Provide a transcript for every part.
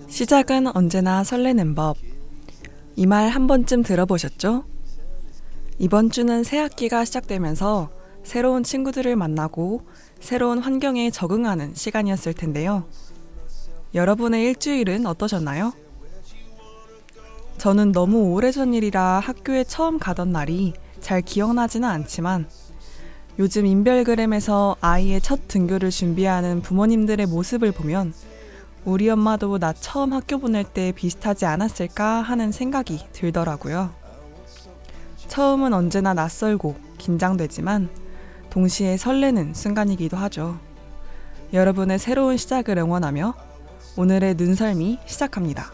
시작은 언제나 설레는 법. 이 말 한 번쯤 들어보셨죠? 이번 주는 새 학기가 시작되면서 새로운 친구들을 만나고 새로운 환경에 적응하는 시간이었을 텐데요. 여러분의 일주일은 어떠셨나요? 저는 너무 오래전 일이라 학교에 처음 가던 날이 잘 기억나지는 않지만 요즘 인별그램에서 아이의 첫 등교를 준비하는 부모님들의 모습을 보면 우리 엄마도 나 처음 학교 보낼 때 비슷하지 않았을까 하는 생각이 들더라고요. 처음은 언제나 낯설고 긴장되지만 동시에 설레는 순간이기도 하죠. 여러분의 새로운 시작을 응원하며 오늘의 눈썰미 시작합니다.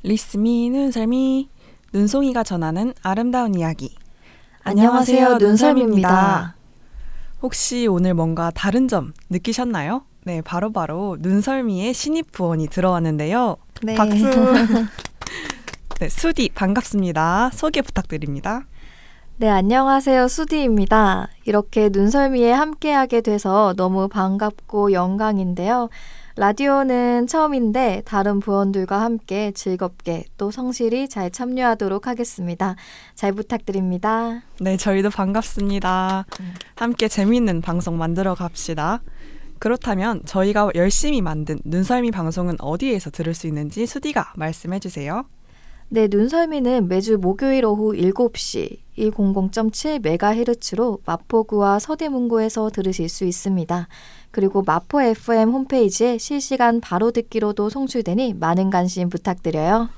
리스미 눈썰미, 눈송이가 전하는 아름다운 이야기. 안녕하세요, 눈썰미입니다. 혹시 오늘 뭔가 다른 점 느끼셨나요? 네, 바로 눈썰미의 신입 부원이 들어왔는데요. 네. 박수! 네, 수디 반갑습니다. 소개 부탁드립니다. 네, 안녕하세요, 수디입니다. 이렇게 눈썰미에 함께하게 돼서 너무 반갑고 영광인데요. 라디오는 처음인데 다른 부원들과 함께 즐겁게 또 성실히 잘 참여하도록 하겠습니다. 잘 부탁드립니다. 네, 저희도 반갑습니다. 함께 재미있는 방송 만들어 갑시다. 그렇다면 저희가 열심히 만든 눈썰미 방송은 어디에서 들을 수 있는지 수디가 말씀해 주세요. 네, 눈썰미는 매주 목요일 오후 7시 100.7MHz로 마포구와 서대문구에서 들으실 수 있습니다. 그리고 마포 FM 홈페이지에 실시간 바로 듣기로도 송출되니 많은 관심 부탁드려요.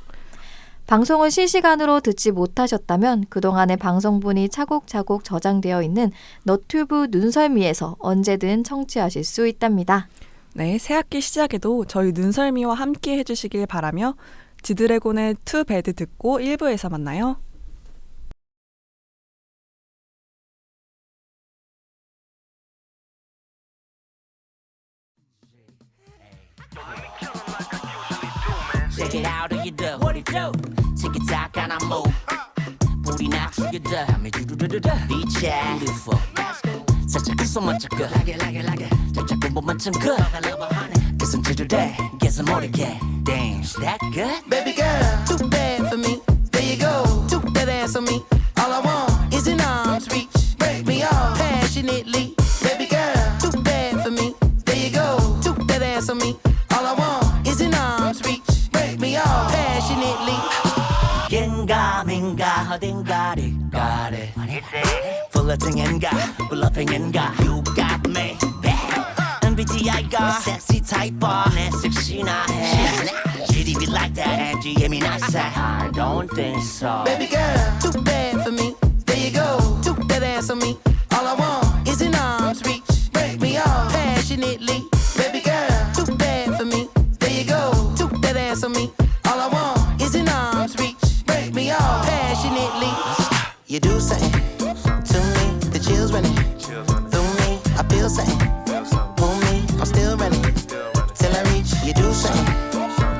방송을 실시간으로 듣지 못하셨다면 그동안의 방송분이 차곡차곡 저장되어 있는 너튜브 눈썰미에서 언제든 청취하실 수 있답니다. 네, 새학기 시작에도 저희 눈썰미와 함께 해주시길 바라며 지드래곤의 투 배드 듣고 1부에서 만나요. Check it out, do you do? What it do? Tick it tock and I move. Booty not to you do. Me do do do do. Beach yeah, beautiful. Such a good, so much a good. Like it. Such a good, but some good. Get some to today, get some more to get. Damn, is that good? Baby girl, too bad for me. There you go, too that ass on me. All I want is an arm's reach. Break me off passionately. Baby girl, too bad for me. There you go, too that ass on me. All I want is an arm's reach. Break me off passionately. 겐가민가 어딘가를 got it. 플러팅인가 블러핑인가 You got me MBTI가 sexy type 내 섹시나 해 GDB like that and GM이 나서 I don't think so Baby girl, too bad for me. There you go, too that ass on me. All I want is an arm's reach. Break me off passionately. Baby girl, too bad for me. There you go, too that ass on me. All I want is an arm's reach. Break me off passionately. You do something to me, the chills running through me. I feel something. Pull me, I'm still running till I reach. You do something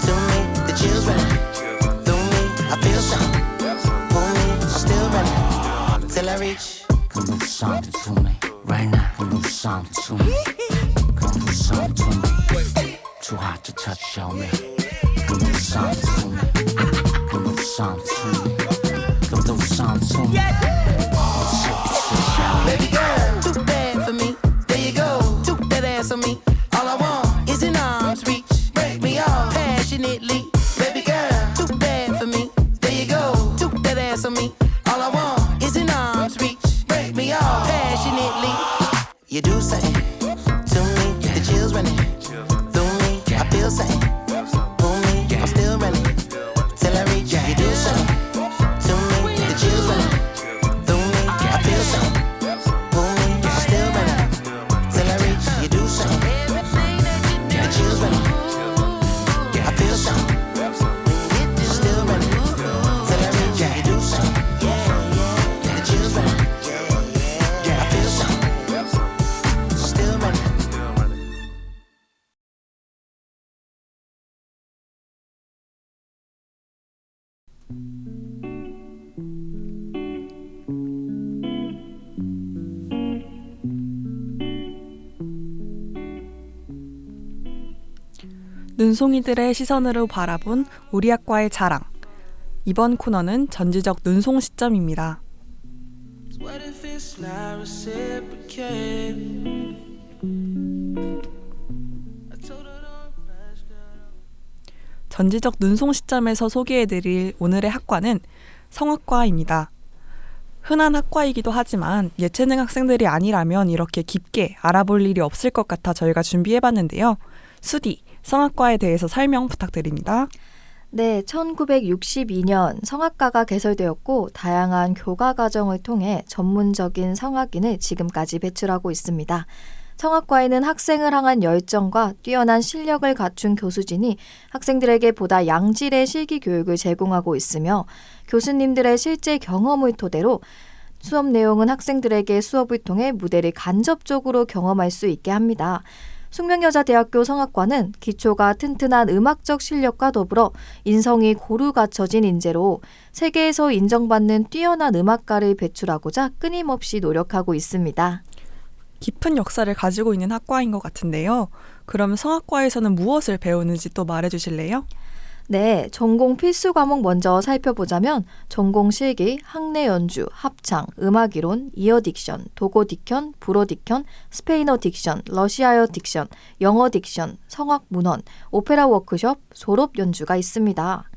to me, the chills running through me. I feel something. Pull me, I'm still running till I reach. Come do something to me right now Come do something to me Come do something to me Too hot to touch, show me Come do something to me Come do something to me Come do something to me Baby girl, too bad for me. There you go, too that ass on me. All I want is an arm's reach. Break me off passionately. Baby girl, too bad for me. There you go, too that ass on me. All I want is an arm's reach. Break me off passionately. You do something to me, the chills running through me. I feel something. Pull me, I'm still running till I reach. You do something to me, the chills running through me. I feel something. Pull me, I'm still running till I reach. You do something. The chills running. I feel something. I'm still running till I reach. You do something. 눈송이들의 시선으로 바라본 우리 학과의 자랑. 이번 코너는 전지적 눈송 시점입니다. What if it's not reciprocated? I told her don't crash, girl. 전지적 눈송 시점에서 소개해드릴 오늘의 학과는 성악과입니다. 흔한 학과이기도 하지만 예체능 학생들이 아니라면 이렇게 깊게 알아볼 일이 없을 것 같아 저희가 준비해봤는데요. 수디, 성악과에 대해서 설명 부탁드립니다. 네, 1962년 성악과가 개설되었고 다양한 교과 과정을 통해 전문적인 성악인을 지금까지 배출하고 있습니다. 성악과에는 학생을 향한 열정과 뛰어난 실력을 갖춘 교수진이 학생들에게 보다 양질의 실기 교육을 제공하고 있으며 교수님들의 실제 경험을 토대로 수업 내용은 학생들에게 수업을 통해 무대를 간접적으로 경험할 수 있게 합니다. 숙명여자대학교 성악과는 기초가 튼튼한 음악적 실력과 더불어 인성이 고루 갖춰진 인재로 세계에서 인정받는 뛰어난 음악가를 배출하고자 끊임없이 노력하고 있습니다. 깊은 역사를 가지고 있는 학과인 것 같은데요. 그럼 성악과에서는 무엇을 배우는지 또 말해주실래요? 네, 전공 필수 과목 먼저 살펴보자면 전공 실기, 학내 연주, 합창, 음악이론, 이어 딕션, 도고 딕션, 불어 딕션, 스페인어 딕션, 러시아어 딕션, 영어 딕션, 성악 문헌, 오페라 워크숍, 졸업 연주가 있습니다.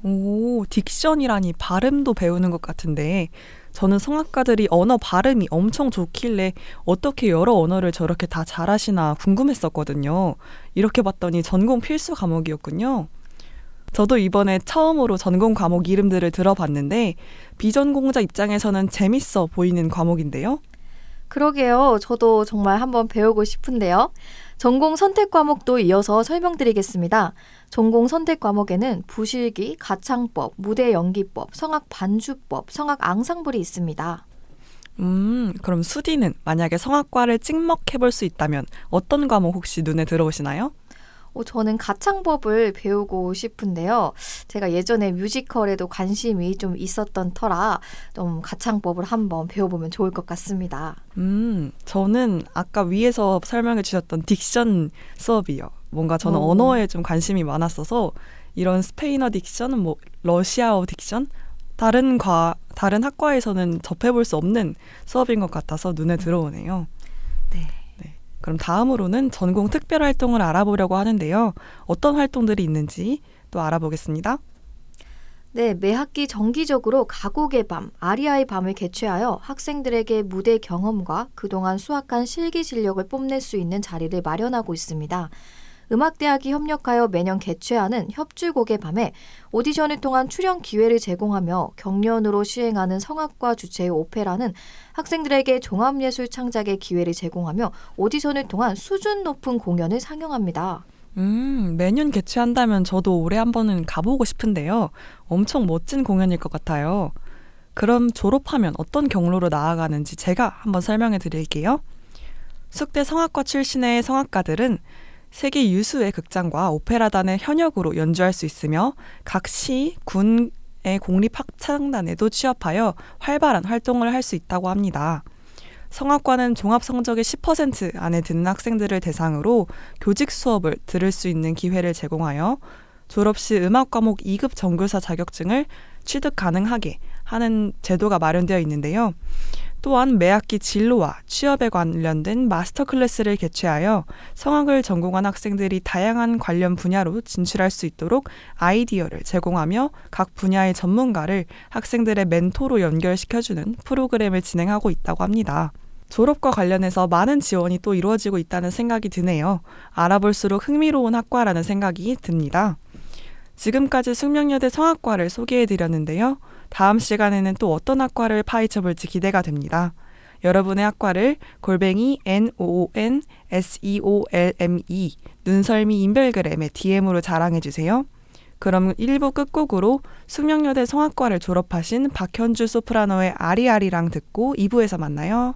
오, 딕션이라니 발음도 배우는 것 같은데 저는 성악가들이 언어 발음이 엄청 좋길래 어떻게 여러 언어를 저렇게 다 잘하시나 궁금했었거든요. 이렇게 봤더니 전공 필수 과목이었군요. 저도 이번에 처음으로 전공 과목 이름들을 들어봤는데 비전공자 입장에서는 재밌어 보이는 과목인데요. 그러게요. 저도 정말 한번 배우고 싶은데요. 전공 선택 과목도 이어서 설명드리겠습니다. 전공 선택 과목에는 부실기, 가창법, 무대 연기법, 성악 반주법, 성악 앙상블이 있습니다. 그럼 수디는 만약에 성악과를 찍먹해볼 수 있다면 어떤 과목 혹시 눈에 들어오시나요? 저는 가창법을 배우고 싶은데요. 제가 예전에 뮤지컬에도 관심이 좀 있었던 터라 좀 가창법을 한번 배워보면 좋을 것 같습니다. 저는 아까 위에서 설명해 주셨던 딕션 수업이요. 뭔가 저는 오. 언어에 좀 관심이 많았어서 이런 스페인어 딕션, 뭐 러시아어 딕션 다른 학과에서는 접해볼 수 없는 수업인 것 같아서 눈에 들어오네요. 네. 그럼 다음으로는 전공 특별 활동을 알아보려고 하는데요. 어떤 활동들이 있는지 또 알아보겠습니다. 네, 매 학기 정기적으로 가곡의 밤, 아리아의 밤을 개최하여 학생들에게 무대 경험과 그동안 수확한 실기 실력을 뽐낼 수 있는 자리를 마련하고 있습니다. 음악대학이 협력하여 매년 개최하는 협주곡의 밤에 오디션을 통한 출연 기회를 제공하며 경연으로 시행하는 성악과 주최의 오페라는 학생들에게 종합예술 창작의 기회를 제공하며 오디션을 통한 수준 높은 공연을 상영합니다. 매년 개최한다면 저도 올해 한 번은 가보고 싶은데요. 엄청 멋진 공연일 것 같아요. 그럼 졸업하면 어떤 경로로 나아가는지 제가 한번 설명해 드릴게요. 숙대 성악과 출신의 성악가들은 세계 유수의 극장과 오페라단의 현역으로 연주할 수 있으며 각 시, 군의 공립합창단에도 취업하여 활발한 활동을 할 수 있다고 합니다. 성악과는 종합 성적의 10% 안에 드는 학생들을 대상으로 교직 수업을 들을 수 있는 기회를 제공하여 졸업 시 음악 과목 2급 정교사 자격증을 취득 가능하게 하는 제도가 마련되어 있는데요. 또한 매학기 진로와 취업에 관련된 마스터 클래스를 개최하여 성악을 전공한 학생들이 다양한 관련 분야로 진출할 수 있도록 아이디어를 제공하며 각 분야의 전문가를 학생들의 멘토로 연결시켜주는 프로그램을 진행하고 있다고 합니다. 졸업과 관련해서 많은 지원이 또 이루어지고 있다는 생각이 드네요. 알아볼수록 흥미로운 학과라는 생각이 듭니다. 지금까지 숙명여대 성악과를 소개해드렸는데요. 다음 시간에는 또 어떤 학과를 파헤쳐볼지 기대가 됩니다. 여러분의 학과를 @noonseolme 눈설미 인별그램에 DM으로 자랑해주세요. 그럼 1부 끝곡으로 숙명여대 성악과를 졸업하신 박현주 소프라노의 아리아리랑 듣고 2부에서 만나요.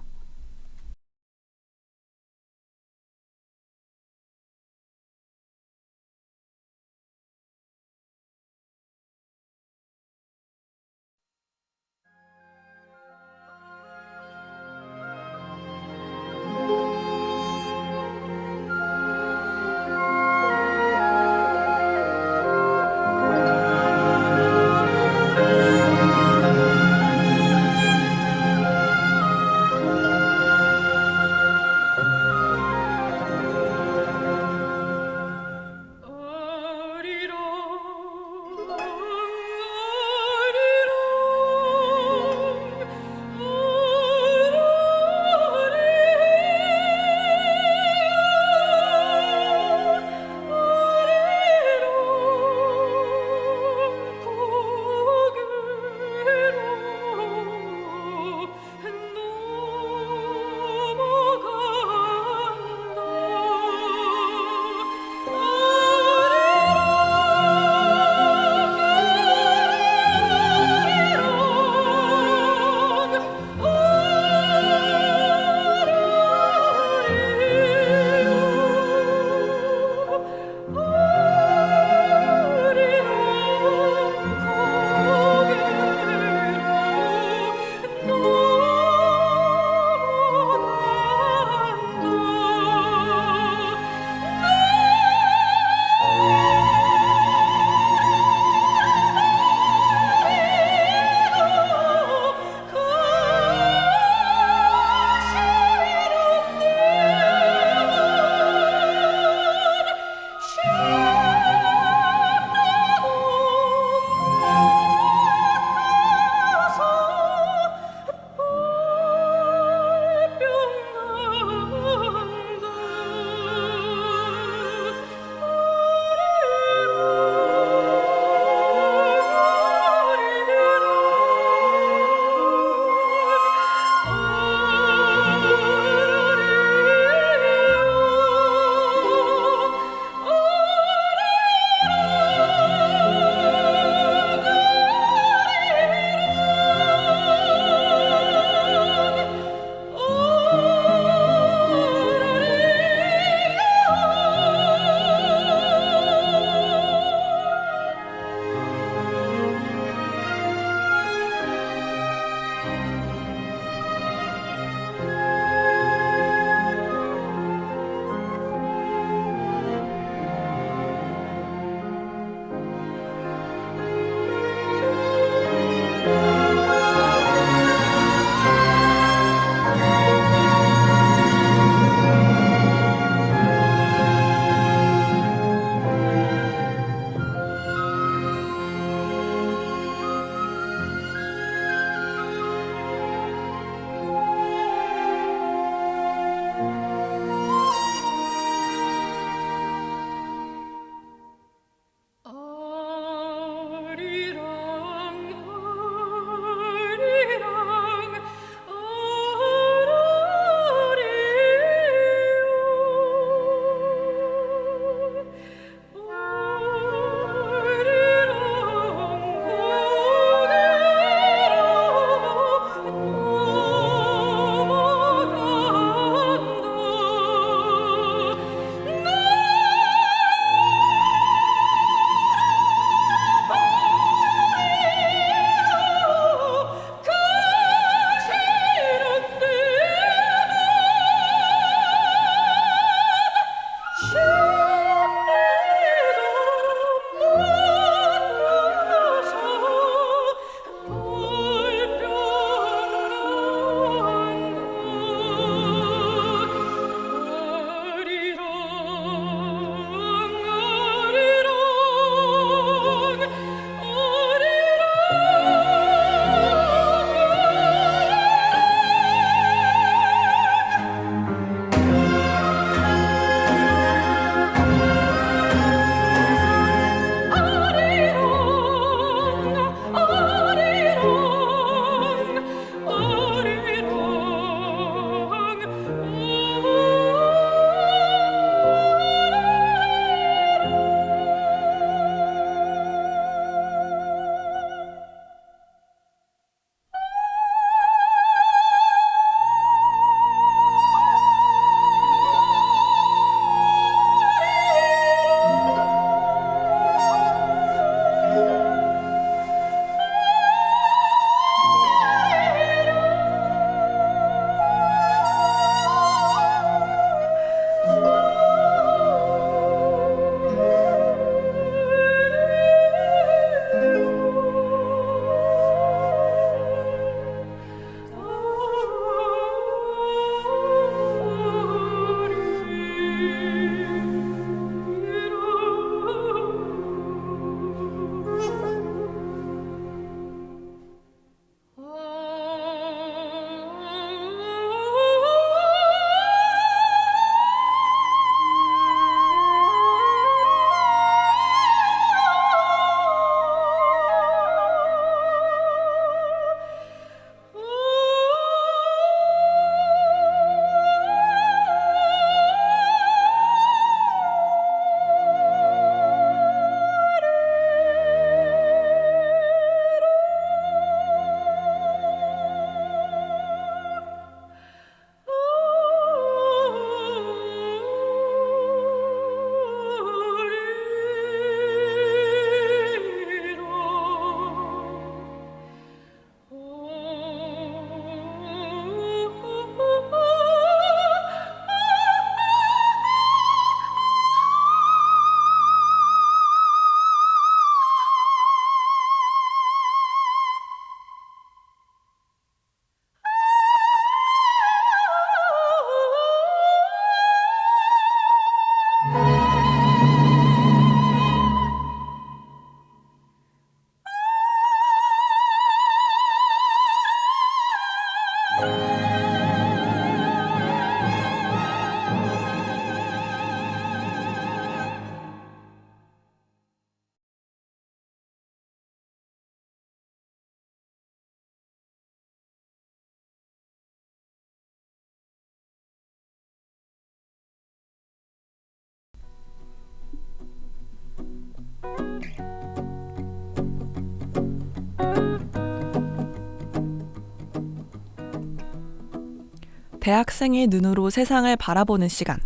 대학생의 눈으로 세상을 바라보는 시간.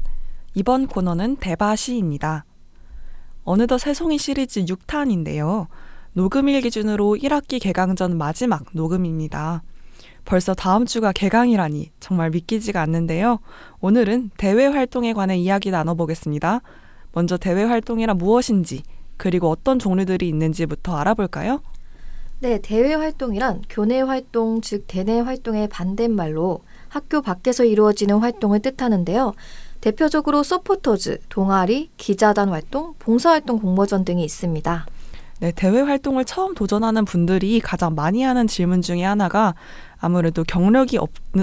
이번 코너는 대바시입니다. 어느덧 새송이 시리즈 6탄인데요. 녹음일 기준으로 1학기 개강 전 마지막 녹음입니다. 벌써 다음 주가 개강이라니 정말 믿기지가 않는데요. 오늘은 대외 활동에 관해 이야기 나눠보겠습니다. 먼저 대외 활동이란 무엇인지, 그리고 어떤 종류들이 있는지부터 알아볼까요? 네, 대외 활동이란 교내 활동, 즉 대내 활동의 반대말로 학교 밖에서 이루어지는 활동을 뜻하는데요. 대표적으로 서포터즈, 동아리, 기자단 활동, 봉사활동 공모전 등이 있습니다. 네, 대외 활동을 처음 도전하는 분들이 가장 많이 하는 질문 중에 하나가 아무래도 경력이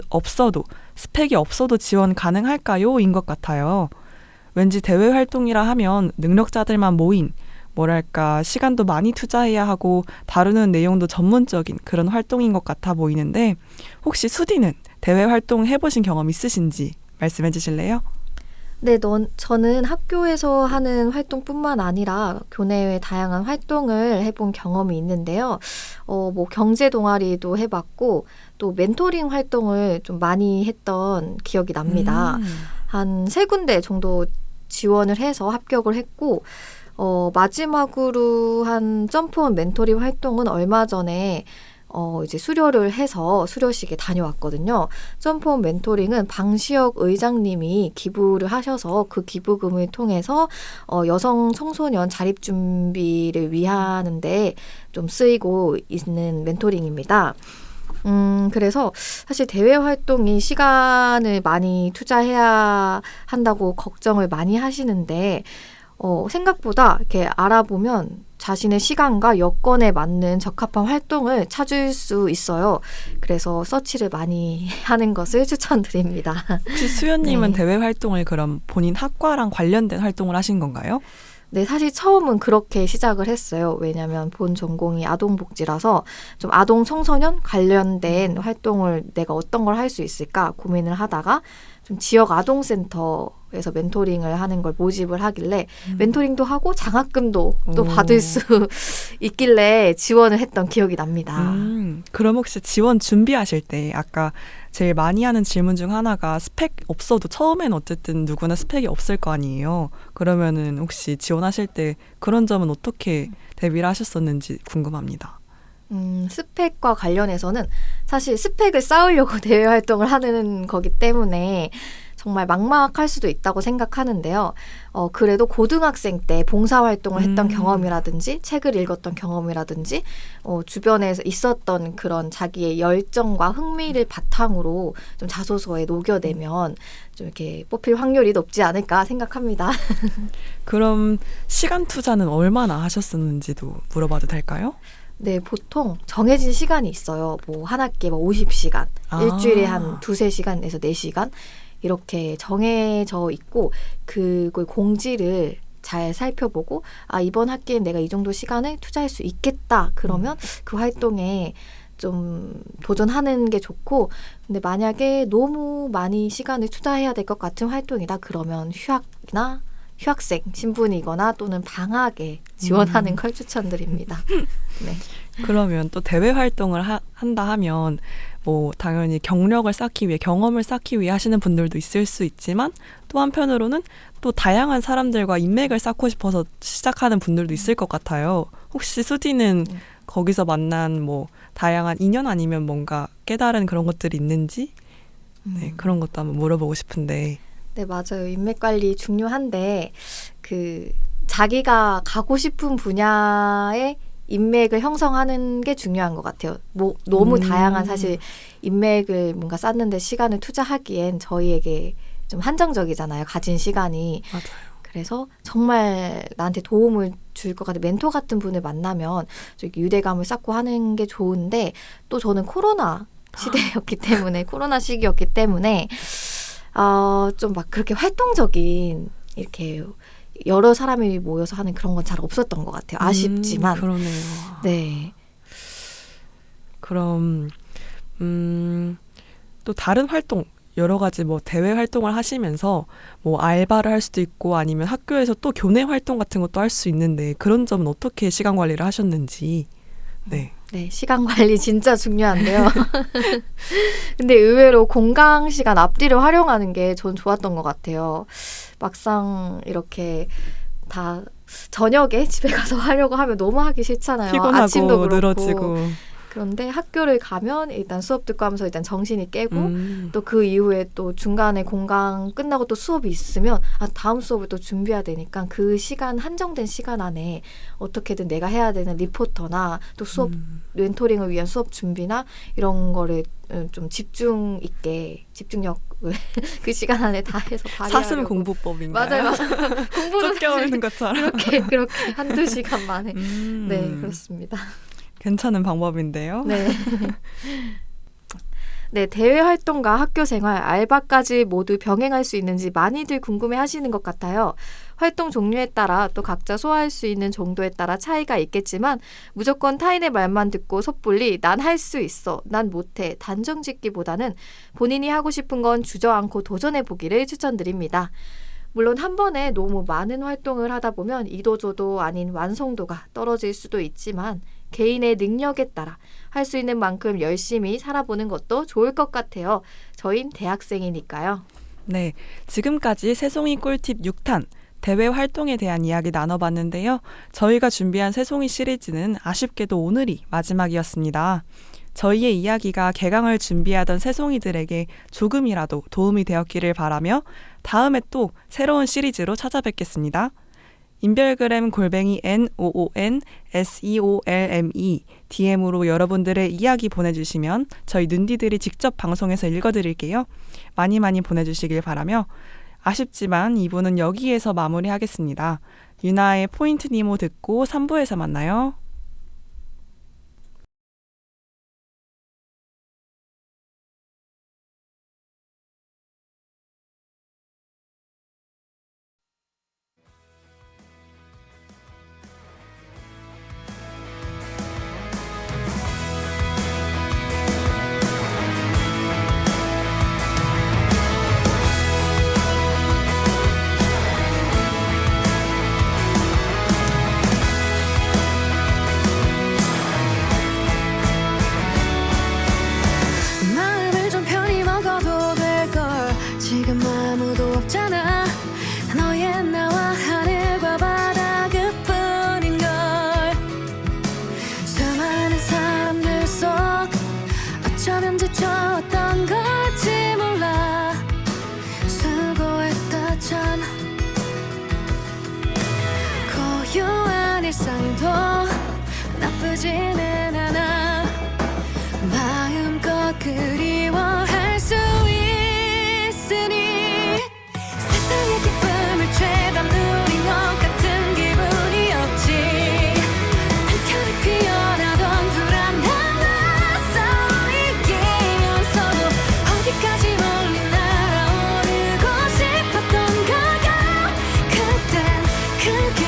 없어도, 스펙이 없어도 지원 가능할까요? 인 것 같아요. 왠지 대외 활동이라 하면 능력자들만 모인, 뭐랄까 시간도 많이 투자해야 하고 다루는 내용도 전문적인 그런 활동인 것 같아 보이는데, 혹시 수디는 대외 활동 해보신 경험 있으신지 말씀해 주실래요? 네, 저는 학교에서 하는 활동뿐만 아니라 교내외 다양한 활동을 해본 경험이 있는데요. 뭐 경제 동아리도 해봤고 또 멘토링 활동을 좀 많이 했던 기억이 납니다. 한 3군데 정도 지원을 해서 합격을 했고 마지막으로 한 점프원 멘토링 활동은 얼마 전에 이제 수료를 해서 수료식에 다녀왔거든요. 점프원 멘토링은 방시혁 의장님이 기부를 하셔서 그 기부금을 통해서 여성 청소년 자립 준비를 위하는데 좀 쓰이고 있는 멘토링입니다. 그래서 사실 대외 활동이 시간을 많이 투자해야 한다고 걱정을 많이 하시는데 생각보다 이렇게 알아보면 자신의 시간과 여건에 맞는 적합한 활동을 찾을 수 있어요. 그래서 서치를 많이 하는 것을 추천드립니다. 혹시 수연님은 네. 대외 활동을 그럼 본인 학과랑 관련된 활동을 하신 건가요? 네, 사실 처음은 그렇게 시작을 했어요. 왜냐하면 본 전공이 아동복지라서 좀 아동 청소년 관련된 활동을 내가 어떤 걸 할 수 있을까 고민을 하다가 좀 지역 아동센터에서 멘토링을 하는 걸 모집을 하길래 멘토링도 하고 장학금도 또 받을 수 있길래 지원을 했던 기억이 납니다. 그럼 혹시 지원 준비하실 때 아까 제일 많이 하는 질문 중 하나가 스펙 없어도 처음엔 어쨌든 누구나 스펙이 없을 거 아니에요. 그러면은 혹시 지원하실 때 그런 점은 어떻게 대비를 하셨었는지 궁금합니다. 스펙과 관련해서는 사실 스펙을 쌓으려고 대외 활동을 하는 거기 때문에 정말 막막할 수도 있다고 생각하는데요. 그래도 고등학생 때 봉사활동을 했던 경험이라든지 책을 읽었던 경험이라든지 주변에서 있었던 그런 자기의 열정과 흥미를 바탕으로 좀 자소서에 녹여내면 좀 이렇게 뽑힐 확률이 높지 않을까 생각합니다. 그럼 시간 투자는 얼마나 하셨었는지도 물어봐도 될까요? 네, 보통 정해진 시간이 있어요. 뭐 한 학기에 50시간, 일주일에 한 2-3시간에서 4시간 이렇게 정해져 있고 그걸 공지를 잘 살펴보고 이번 학기엔 내가 이 정도 시간을 투자할 수 있겠다. 그러면 그 활동에 좀 도전하는 게 좋고, 근데 만약에 너무 많이 시간을 투자해야 될 것 같은 활동이다 그러면 휴학이나 휴학생 신분이거나 또는 방학에 지원하는 걸 추천드립니다. 네. 그러면 또 대외 활동을 한다 하면 뭐 당연히 경력을 쌓기 위해, 경험을 쌓기 위해 하시는 분들도 있을 수 있지만 또 한편으로는 또 다양한 사람들과 인맥을 쌓고 싶어서 시작하는 분들도 있을 것 같아요. 혹시 수디는 거기서 만난 뭐 다양한 인연 아니면 뭔가 깨달은 그런 것들이 있는지 네, 그런 것도 한번 물어보고 싶은데. 네, 맞아요. 인맥 관리 중요한데 자기가 가고 싶은 분야의 인맥을 형성하는 게 중요한 것 같아요. 뭐 너무 다양한 사실 인맥을 뭔가 쌓는데 시간을 투자하기엔 저희에게 좀 한정적이잖아요. 가진 시간이. 맞아요. 그래서 정말 나한테 도움을 줄 것 같은 멘토 같은 분을 만나면 유대감을 쌓고 하는 게 좋은데, 또 저는 코로나 시대였기 때문에 코로나 시기였기 때문에 좀 막 그렇게 활동적인 이렇게 여러 사람이 모여서 하는 그런 건 잘 없었던 것 같아요. 아쉽지만. 그러네요. 네. 그럼 또 다른 활동, 여러 가지 뭐 대외 활동을 하시면서 뭐 알바를 할 수도 있고 아니면 학교에서 또 교내 활동 같은 것도 할 수 있는데 그런 점은 어떻게 시간 관리를 하셨는지 네. 네, 시간 관리 진짜 중요한데요. 근데 의외로 공강 시간 앞뒤를 활용하는 게 전 좋았던 것 같아요. 막상 이렇게 다 저녁에 집에 가서 하려고 하면 너무 하기 싫잖아요. 피곤하고 아침도 그렇고. 늘어지고. 그런데 학교를 가면 일단 수업 듣고 하면서 일단 정신이 깨고 또 그 이후에 또 중간에 공강 끝나고 또 수업이 있으면 다음 수업을 또 준비해야 되니까 그 시간 한정된 시간 안에 어떻게든 내가 해야 되는 리포터나 또 수업 멘토링을 위한 수업 준비나 이런 거를 좀 집중 있게 집중력을 그 시간 안에 다 해서 발휘하려고. 사슴 공부법인가요? 맞아요. 공부를 쫓겨오는 것처럼. 그렇게 한두 시간 만에. 네, 그렇습니다. 괜찮은 방법인데요. 네. 네, 대외 활동과 학교 생활, 알바까지 모두 병행할 수 있는지 많이들 궁금해 하시는 것 같아요. 활동 종류에 따라 또 각자 소화할 수 있는 정도에 따라 차이가 있겠지만 무조건 타인의 말만 듣고 섣불리 난 할 수 있어, 난 못해 단정 짓기보다는 본인이 하고 싶은 건 주저앉고 도전해 보기를 추천드립니다. 물론 한 번에 너무 많은 활동을 하다 보면 이도저도 아닌 완성도가 떨어질 수도 있지만 개인의 능력에 따라 할 수 있는 만큼 열심히 살아보는 것도 좋을 것 같아요. 저흰 대학생이니까요. 네, 지금까지 새송이 꿀팁 6탄 대외 활동에 대한 이야기 나눠봤는데요. 저희가 준비한 새송이 시리즈는 아쉽게도 오늘이 마지막이었습니다. 저희의 이야기가 개강을 준비하던 새송이들에게 조금이라도 도움이 되었기를 바라며 다음에 또 새로운 시리즈로 찾아뵙겠습니다. 인별그램 @NOONSEOLME DM으로 여러분들의 이야기 보내주시면 저희 눈디들이 직접 방송에서 읽어드릴게요. 많이 많이 보내주시길 바라며 아쉽지만 2부는 여기에서 마무리하겠습니다. 유나의 포인트 니모 듣고 3부에서 만나요. 마음을 좀 편히 먹어도 될걸. 지금 아무도 없잖아. 너의 나와 하늘과 바다 그뿐인걸. 수많은 사람들 속 어쩌면 지쳐왔던 걸지 몰라. 수고했다 참. 고요한 일상도 나쁘지는 않아. 마음껏 그리워할 수 있으니 세상의 기쁨을 죄다 누린 것 같은 기분이 없지. 한켠에 피어나던 불안 하나 쌓이면서도 어디까지 멀리 날아오르고 싶었던 걸까. 그땐 그게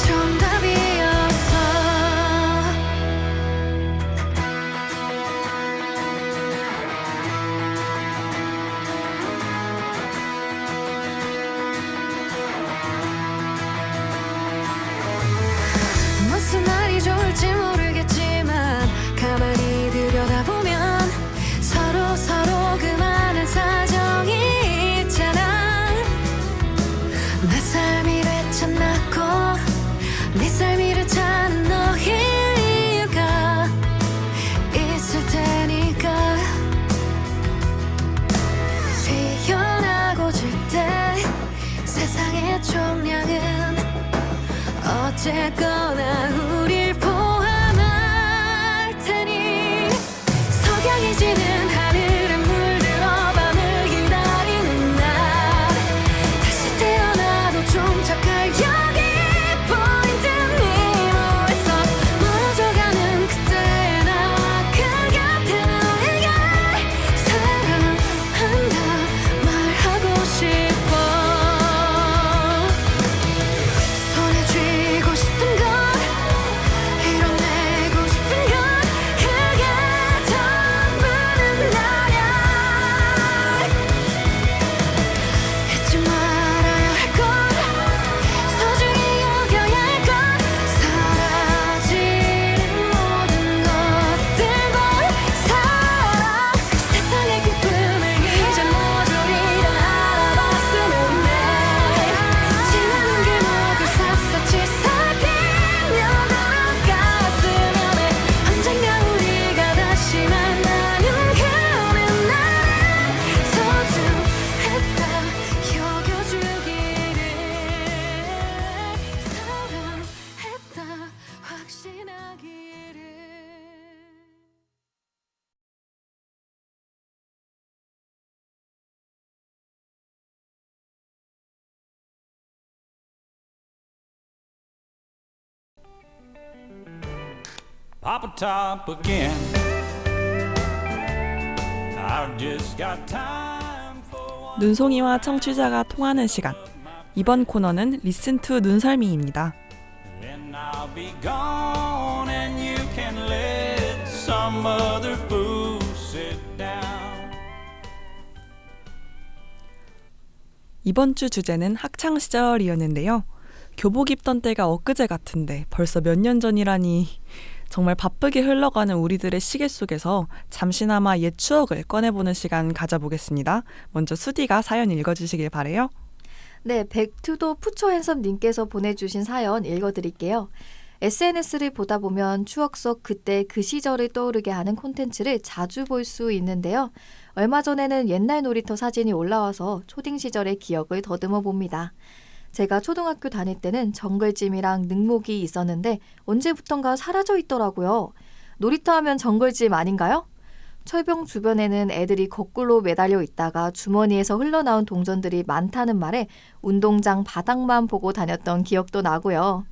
정답이었어. 무슨 말이 좋을지 모르겠지만 가만히 들여다보면 서로 그만한 사정이 있잖아. 내 삶이 되찾았고 네 삶이 되찾은 너의 이유가 있을 테니까. 피어나고 질 때 세상의 총량은 어쨌거나 우릴 포함할 테니. 석양해지는 하늘에 물들어 밤을 기다리는 날. 다시 태어나도 종착할 여기 포인트 니모에서 멀어져가는 그때의 나와 그 곁에 너에게 사랑한다 말하고 싶어. 손에 쥐고 싶은 건 이뤄내고 싶은 건 그게 전부는 Papa top again. I've just got time for one. 눈송이와 청취자가 통하는 시간. 이번 코너는 리슨 투 눈썰미입니다. Then I'll be gone and you can let some other fool sit down. 이번 주 주제는 학창 시절이었는데요. 교복 입던 때가 엊그제 같은데 벌써 몇 년 전이라니 정말 바쁘게 흘러가는 우리들의 시계 속에서 잠시나마 옛 추억을 꺼내보는 시간 가져보겠습니다. 먼저 수디가 사연 읽어주시길 바래요. 네, 백투더 푸처 핸섬님께서 보내주신 사연 읽어드릴게요. SNS를 보다 보면 추억 속 그때 그 시절을 떠오르게 하는 콘텐츠를 자주 볼 수 있는데요. 얼마 전에는 옛날 놀이터 사진이 올라와서 초딩 시절의 기억을 더듬어 봅니다. 제가 초등학교 다닐 때는 정글짐이랑 능목이 있었는데 언제부턴가 사라져 있더라고요. 놀이터 하면 정글짐 아닌가요? 철병 주변에는 애들이 거꾸로 매달려 있다가 주머니에서 흘러나온 동전들이 많다는 말에 운동장 바닥만 보고 다녔던 기억도 나고요.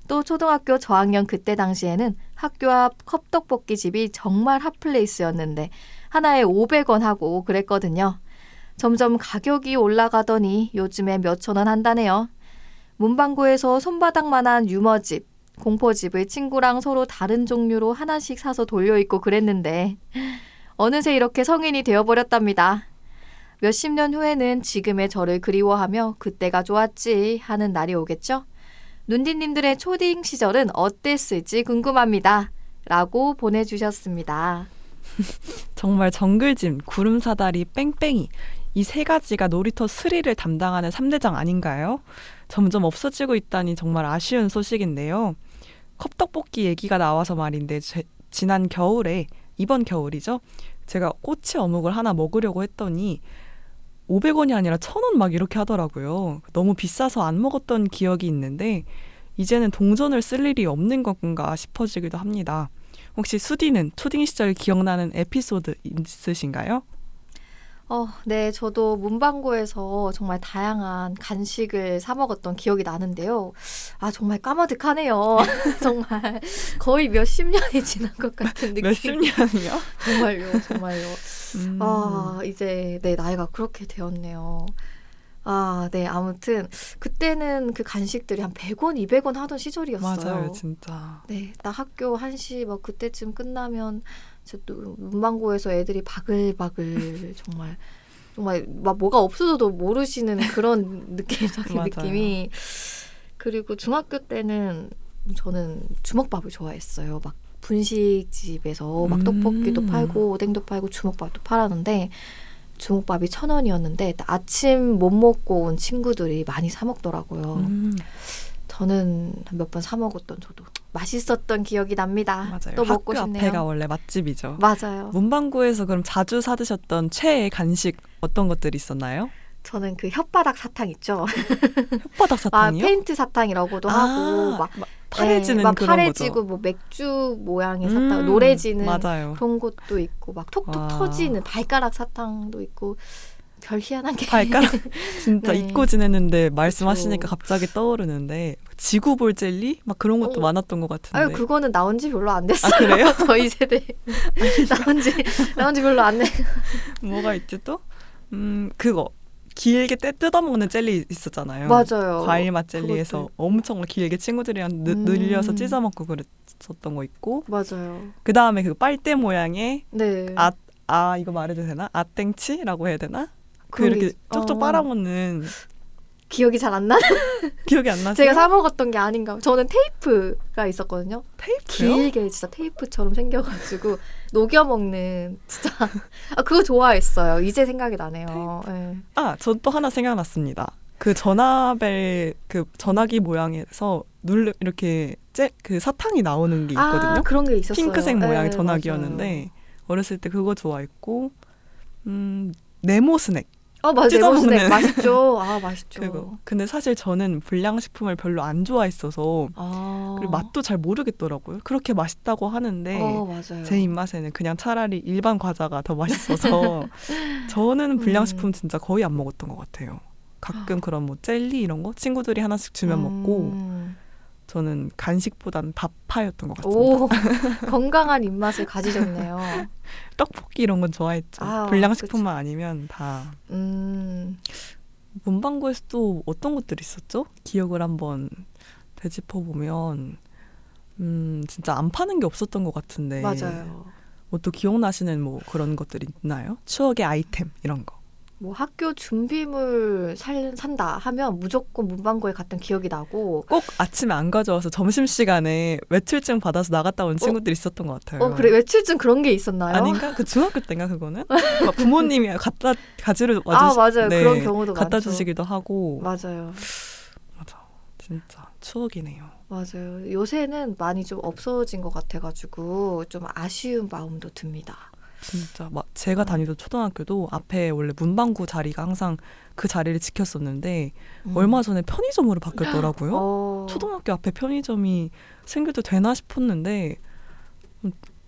또 초등학교 저학년 그때 당시에는 학교 앞 컵떡볶이집이 정말 핫플레이스였는데 하나에 500원 하고 그랬거든요. 점점 가격이 올라가더니 요즘에 몇천 원 한다네요. 문방구에서 손바닥만한 유머집, 공포집을 친구랑 서로 다른 종류로 하나씩 사서 돌려입고 그랬는데 어느새 이렇게 성인이 되어버렸답니다. 몇십 년 후에는 지금의 저를 그리워하며 그때가 좋았지 하는 날이 오겠죠? 눈디님들의 초딩 시절은 어땠을지 궁금합니다. 라고 보내주셨습니다. 정말 정글짐, 구름사다리, 뺑뺑이 이 세 가지가 놀이터 스릴을 담당하는 3대장 아닌가요? 점점 없어지고 있다니 정말 아쉬운 소식인데요. 컵떡볶이 얘기가 나와서 말인데 지난 겨울에 이번 겨울이죠. 제가 꼬치 어묵을 하나 먹으려고 했더니 500원이 아니라 1,000원 막 이렇게 하더라고요. 너무 비싸서 안 먹었던 기억이 있는데 이제는 동전을 쓸 일이 없는 건가 싶어지기도 합니다. 혹시 수디는 초딩 시절 기억나는 에피소드 있으신가요? 네, 저도 문방구에서 정말 다양한 간식을 사 먹었던 기억이 나는데요. 아, 정말 까마득하네요. 정말 거의 몇십 년이 지난 것 같은 느낌. 몇십 년이요? 정말요. 아, 이제 내 나이가 그렇게 되었네요. 아, 네, 아무튼 그때는 그 간식들이 한 100원, 200원 하던 시절이었어요. 맞아요, 진짜. 네, 딱 학교 1시 막 그때쯤 끝나면 또 문방구에서 애들이 바글바글 정말 막 뭐가 없어도 모르시는 그런 느낌적인 맞아요. 느낌이. 그리고 중학교 때는 저는 주먹밥을 좋아했어요. 막 분식집에서 막 떡볶이도 팔고 오뎅도 팔고 주먹밥도 팔았는데 주먹밥이 1,000원이었는데 아침 못 먹고 온 친구들이 많이 사 먹더라고요. 저는 몇 번 사 먹었던 저도 맛있었던 기억이 납니다. 맞아요. 또 먹고 학교 싶네요. 앞에가 원래 맛집이죠. 맞아요. 문방구에서 그럼 자주 사 드셨던 최애 간식 어떤 것들이 있었나요? 저는 그 혓바닥 사탕 있죠. 혓바닥 사탕이요? 페인트 사탕이라고도 하고 막 파래지는 막 그런 파래지고 거죠. 뭐 맥주 모양의 사탕, 노래지는 맞아요. 그런 것도 있고 막 톡톡 와. 터지는 발가락 사탕도 있고 별 희한한 게 발가락 진짜 네. 잊고 지냈는데 말씀하시니까 그렇죠. 갑자기 떠오르는데 지구볼 젤리 막 그런 것도 많았던 것 같은데. 아유 그거는 나온 지 별로 안 됐어요. 아, 그래요? 저희 세대 나온 지 별로 안 돼. 뭐가 있지 또? 그거 길게 뜯어먹는 젤리 있었잖아요. 맞아요. 과일 맛 젤리에서 그것도 엄청 길게 친구들이랑 늘려서 찢어먹고 그랬었던 거 있고. 맞아요. 그 다음에 그 빨대 모양의 네. 이거 말해도 되나? 아땡치라고 해야 되나? 그 그런 이렇게 게 쪽쪽 빨아먹는 기억이 잘 안 나는. 기억이 안 나세요? 제가 사 먹었던 게 아닌가. 저는 테이프가 있었거든요. 테이프요? 길게 진짜 테이프처럼 생겨가지고 녹여 먹는 진짜 그거 좋아했어요. 이제 생각이 나네요. 네. 전 또 하나 생각났습니다. 그 전화벨 그 전화기 모양에서 이렇게 그 사탕이 나오는 게 있거든요. 그런 게 있었어요. 핑크색 모양의 네, 전화기였는데 어렸을 때 그거 좋아했고 네모 스낵. 맞아요. 찢어먹는. 네모스낵 맛있죠. 맛있죠. 그거. 근데 사실 저는 불량식품을 별로 안 좋아했어서 그리고 맛도 잘 모르겠더라고요. 그렇게 맛있다고 하는데 맞아요. 제 입맛에는 그냥 차라리 일반 과자가 더 맛있어서 저는 불량식품 진짜 거의 안 먹었던 것 같아요. 가끔 그런 뭐 젤리 이런 거 친구들이 하나씩 주면 먹고 저는 간식보단 밥파였던 것 같습니다. 오, 건강한 입맛을 가지셨네요. 떡볶이 이런 건 좋아했죠. 아, 불량식품만 아니면 다. 문방구에서 또 어떤 것들이 있었죠? 기억을 한번 되짚어보면 진짜 안 파는 게 없었던 것 같은데. 맞아요. 뭐 또 기억나시는 뭐 그런 것들이 있나요? 추억의 아이템 이런 거. 뭐 학교 준비물 산다 하면 무조건 문방구에 갔던 기억이 나고. 꼭 아침에 안 가져와서 점심시간에 외출증 받아서 나갔다 온 친구들이 있었던 것 같아요. 그래, 외출증 그런 게 있었나요? 아닌가? 그 중학교 때인가 그거는? 막 부모님이 가지러 맞아요. 네, 그런 경우도 갖다 많죠. 주시기도 하고. 맞아요. 맞아. 진짜 추억이네요. 맞아요. 요새는 많이 좀 없어진 것 같아가지고 좀 아쉬운 마음도 듭니다. 진짜 막 제가 다니던 초등학교도 앞에 원래 문방구 자리가 항상 그 자리를 지켰었는데 얼마 전에 편의점으로 바뀌었더라고요. 초등학교 앞에 편의점이 생겨도 되나 싶었는데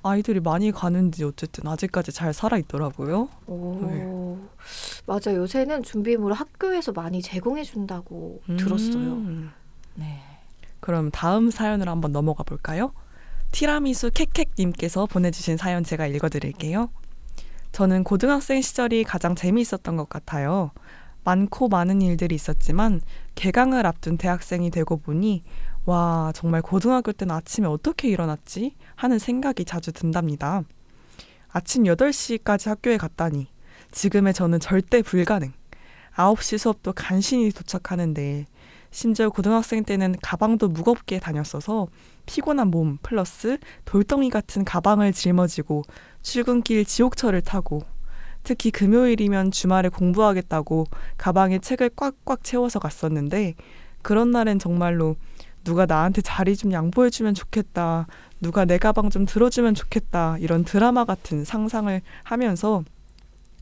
아이들이 많이 가는지 어쨌든 아직까지 잘 살아있더라고요. 네. 맞아요. 요새는 준비물을 학교에서 많이 제공해준다고 들었어요. 네. 그럼 다음 사연으로 한번 넘어가 볼까요? 티라미수 캑캑님께서 보내주신 사연 제가 읽어드릴게요. 저는 고등학생 시절이 가장 재미있었던 것 같아요. 많고 많은 일들이 있었지만 개강을 앞둔 대학생이 되고 보니 와, 정말 고등학교 때는 아침에 어떻게 일어났지? 하는 생각이 자주 든답니다. 아침 8시까지 학교에 갔다니 지금의 저는 절대 불가능. 9시 수업도 간신히 도착하는데 심지어 고등학생 때는 가방도 무겁게 다녔어서 피곤한 몸 플러스 돌덩이 같은 가방을 짊어지고 출근길 지옥철을 타고 특히 금요일이면 주말에 공부하겠다고 가방에 책을 꽉꽉 채워서 갔었는데 그런 날엔 정말로 누가 나한테 자리 좀 양보해주면 좋겠다. 누가 내 가방 좀 들어주면 좋겠다. 이런 드라마 같은 상상을 하면서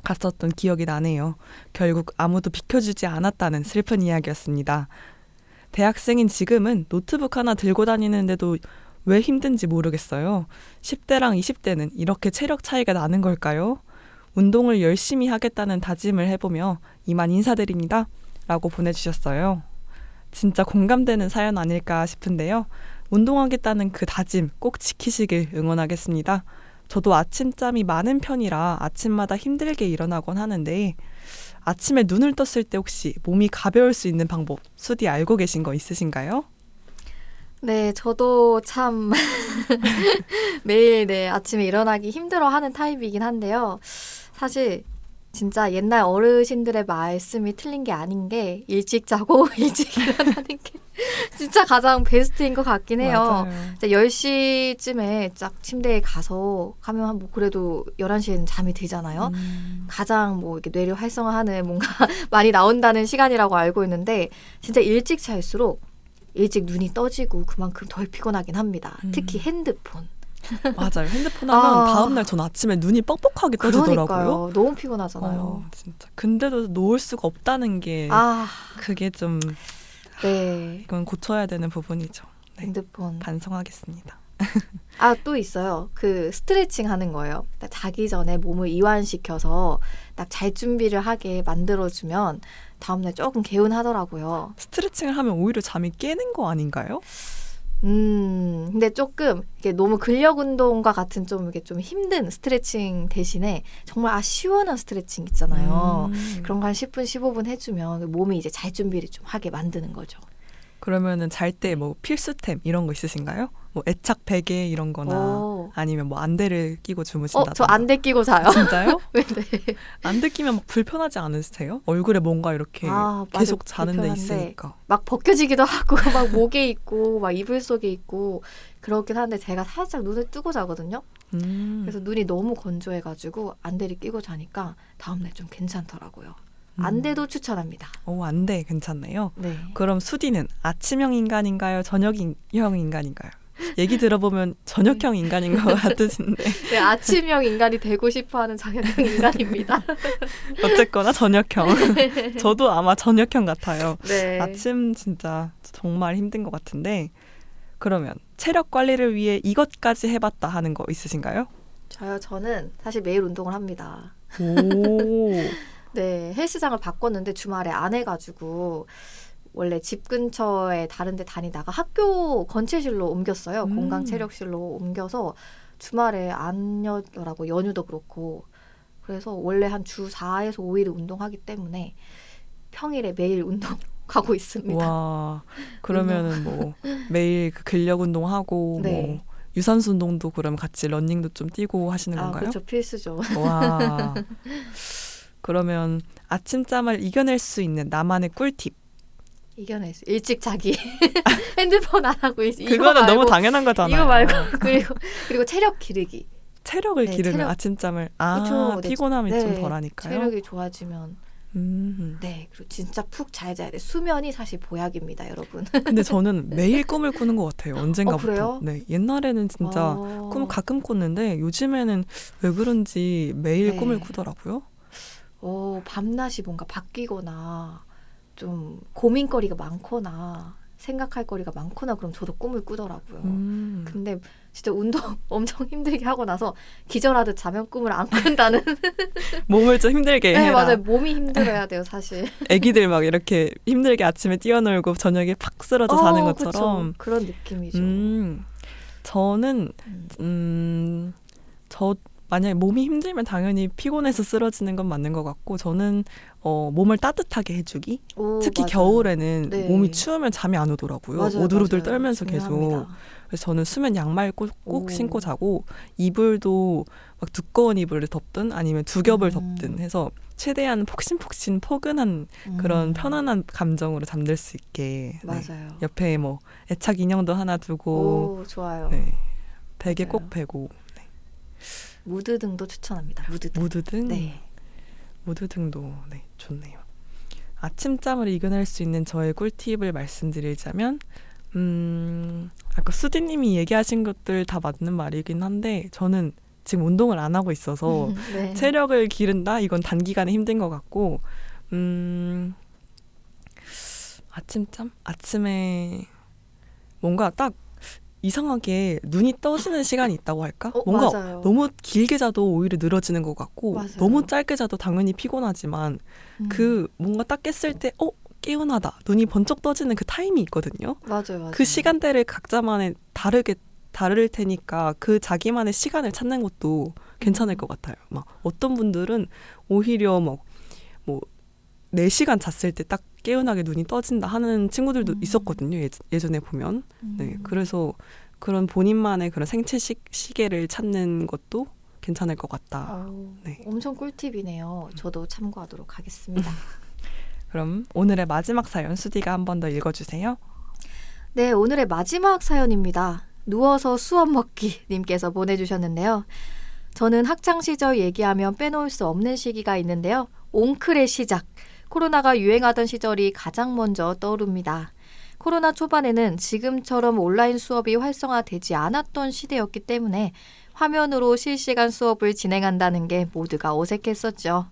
갔었던 기억이 나네요. 결국 아무도 비켜주지 않았다는 슬픈 이야기였습니다. 대학생인 지금은 노트북 하나 들고 다니는데도 왜 힘든지 모르겠어요. 10대랑 20대는 이렇게 체력 차이가 나는 걸까요? 운동을 열심히 하겠다는 다짐을 해보며 이만 인사드립니다. 라고 보내주셨어요. 진짜 공감되는 사연 아닐까 싶은데요. 운동하겠다는 그 다짐 꼭 지키시길 응원하겠습니다. 저도 아침잠이 많은 편이라 아침마다 힘들게 일어나곤 하는데 아침에 눈을 떴을 때 혹시 몸이 가벼울 수 있는 방법 수디 알고 계신 거 있으신가요? 네, 저도 참 매일 아침에 일어나기 힘들어하는 타입이긴 한데요. 사실 진짜 옛날 어르신들의 말씀이 틀린 게 아닌 게 일찍 자고 일찍 일어나는 게 진짜 가장 베스트인 것 같긴 해요. 맞아요. 10시쯤에 딱 침대에 가면 뭐 그래도 11시에는 잠이 들잖아요. 가장 뭐 이렇게 뇌를 활성화하는 뭔가 많이 나온다는 시간이라고 알고 있는데 진짜 일찍 잘수록 일찍 눈이 떠지고 그만큼 덜 피곤하긴 합니다. 특히 핸드폰. 맞아요. 핸드폰 하면 다음날 전 아침에 눈이 뻑뻑하게 떠지더라고요. 그러니까요. 너무 피곤하잖아요. 진짜. 근데도 놓을 수가 없다는 게 그게 좀 네. 이건 고쳐야 되는 부분이죠. 네. 핸드폰. 반성하겠습니다. 또 있어요. 그 스트레칭 하는 거예요. 자기 전에 몸을 이완시켜서 딱 잘 준비를 하게 만들어주면 다음날 조금 개운하더라고요. 스트레칭을 하면 오히려 잠이 깨는 거 아닌가요? 근데 조금 이게 너무 근력 운동과 같은 좀 이게 좀 힘든 스트레칭 대신에 정말 시원한 스트레칭 있잖아요. 그런 거 한 10분, 15분 해주면 몸이 이제 잘 준비를 좀 하게 만드는 거죠. 그러면은 잘 때 뭐 필수템 이런 거 있으신가요? 뭐 애착 베개 이런 거나 아니면 뭐 안대를 끼고 주무신다던가. 저 안대 끼고 자요. 진짜요? 네. 안대 끼면 막 불편하지 않으세요? 얼굴에 뭔가 이렇게 계속 맞아, 자는 데 불편한데 있으니까. 막 벗겨지기도 하고 막 목에 있고 막 이불 속에 있고 그렇긴 한데 제가 살짝 눈을 뜨고 자거든요. 그래서 눈이 너무 건조해가지고 안대를 끼고 자니까 다음날 좀 괜찮더라고요. 안대도 추천합니다. 안대 괜찮네요. 네. 그럼 수디는 아침형 인간인가요? 저녁형 인간인가요? 얘기 들어보면 저녁형 인간인 것 같으신데. 네, 아침형 인간이 되고 싶어하는 저녁형 인간입니다. 어쨌거나 저녁형. 저도 아마 저녁형 같아요. 네. 아침 진짜 정말 힘든 것 같은데 그러면 체력 관리를 위해 이것까지 해봤다 하는 거 있으신가요? 저는 사실 매일 운동을 합니다. 오. 네, 헬스장을 바꿨는데 주말에 안 해가지고 원래 집 근처에 다른 데 다니다가 학교 건체실로 옮겼어요. 공강 체력실로 옮겨서 주말에 안 열더라고. 연휴도 그렇고. 그래서 원래 한 주 4에서 5일 운동하기 때문에 평일에 매일 운동 가고 있습니다. 와, 그러면은 뭐 매일 그 근력 운동하고 네. 뭐 유산소 운동도 그럼 같이 러닝도 좀 뛰고 하시는 건가요? 그렇죠. 필수죠. 와. 그러면 아침잠을 이겨낼 수 있는 나만의 꿀팁. 이겨낼 수. 일찍 자기. 핸드폰 안 하고 이거 그거는 말고, 너무 당연한 거잖아요. 이거 말고 그리고 체력 기르기. 체력을 네, 기르는 체력. 아침잠을 그렇죠. 네, 피곤함이 네, 좀 덜하니까요. 체력이 좋아지면 음. 네, 그리고 진짜 푹 잘 자야 돼. 수면이 사실 보약입니다, 여러분. 근데 저는 매일 꿈을 꾸는 것 같아요. 언젠가부터. 그래요? 네, 옛날에는 진짜 꿈을 가끔 꿨는데 요즘에는 왜 그런지 매일 네. 꿈을 꾸더라고요. 밤낮이 뭔가 바뀌거나 좀 고민거리가 많거나 생각할 거리가 많거나 그럼 저도 꿈을 꾸더라고요. 근데 진짜 운동 엄청 힘들게 하고 나서 기절하듯 자면 꿈을 안 꾼다는. 몸을 좀 힘들게 네, 해라. 맞아요. 몸이 힘들어야 돼요, 사실. 애기들 막 이렇게 힘들게 아침에 뛰어놀고 저녁에 팍 쓰러져 자는 그쵸. 것처럼. 그런 느낌이죠. 저는 저 만약에 몸이 힘들면 당연히 피곤해서 쓰러지는 건 맞는 것 같고 저는 몸을 따뜻하게 해주기. 오, 특히 맞아요. 겨울에는 네. 몸이 추우면 잠이 안 오더라고요. 맞아요, 오들오들 맞아요. 떨면서 중요합니다. 계속. 그래서 저는 수면 양말 꼭 오. 신고 자고 이불도 막 두꺼운 이불을 덮든 아니면 두 겹을 덮든 해서 최대한 폭신폭신 포근한 그런 편안한 감정으로 잠들 수 있게. 네. 맞아요. 옆에 뭐 애착 인형도 하나 두고 오, 좋아요. 네. 베개 맞아요. 꼭 베고 무드 등도 추천합니다. 무드 등. 무드등 네. 무드등도 네, 좋네요. 아침잠을 이겨낼 수 있는 저의 꿀팁을 말씀드리자면 아까 수디님이 얘기하신 것들 다 맞는 말이긴 한데 저는 지금 운동을 안 하고 있어서 네. 체력을 기른다? 이건 단기간에 힘든 것 같고 아침잠? 아침에 뭔가 딱 이상하게 눈이 떠지는 시간이 있다고 할까? 뭔가 맞아요. 너무 길게 자도 오히려 늘어지는 것 같고 맞아요. 너무 짧게 자도 당연히 피곤하지만 그 뭔가 딱 깼을 때 깨어나다 눈이 번쩍 떠지는 그 타임이 있거든요. 맞아요. 그 시간대를 각자만의 다를 테니까 그 자기만의 시간을 찾는 것도 괜찮을 것 같아요. 막 어떤 분들은 오히려 뭐 4시간 잤을 때 딱 깨어나게 눈이 떠진다 하는 친구들도 있었거든요. 예전에 보면. 네, 그래서 그런 본인만의 그런 생체 시계를 찾는 것도 괜찮을 것 같다. 네. 엄청 꿀팁이네요. 저도 참고하도록 하겠습니다. 그럼 오늘의 마지막 사연 수디가 한 번 더 읽어주세요. 네, 오늘의 마지막 사연입니다. 누워서 수업 먹기 님께서 보내주셨는데요. 저는 학창시절 얘기하면 빼놓을 수 없는 시기가 있는데요. 옹클의 시작. 코로나가 유행하던 시절이 가장 먼저 떠오릅니다. 코로나 초반에는 지금처럼 온라인 수업이 활성화되지 않았던 시대였기 때문에 화면으로 실시간 수업을 진행한다는 게 모두가 어색했었죠.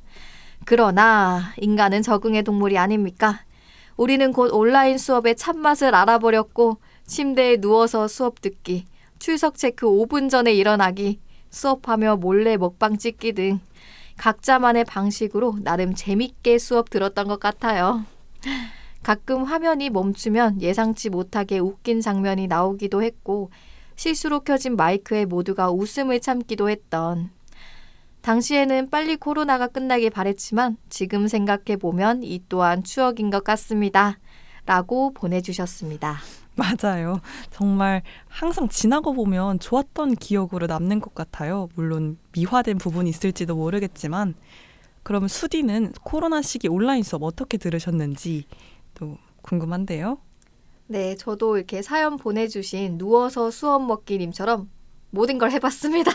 그러나 인간은 적응의 동물이 아닙니까? 우리는 곧 온라인 수업의 참맛을 알아버렸고 침대에 누워서 수업 듣기, 출석 체크 5분 전에 일어나기, 수업하며 몰래 먹방 찍기 등 각자만의 방식으로 나름 재밌게 수업 들었던 것 같아요. 가끔 화면이 멈추면 예상치 못하게 웃긴 장면이 나오기도 했고 실수로 켜진 마이크에 모두가 웃음을 참기도 했던 당시에는 빨리 코로나가 끝나길 바랬지만 지금 생각해보면 이 또한 추억인 것 같습니다. 라고 보내주셨습니다. 맞아요. 정말 항상 지나고 보면 좋았던 기억으로 남는 것 같아요. 물론 미화된 부분이 있을지도 모르겠지만 그러면 수디는 코로나 시기 온라인 수업 어떻게 들으셨는지 또 궁금한데요. 네, 저도 이렇게 사연 보내주신 누워서 수업 먹기님처럼 모든 걸 해봤습니다.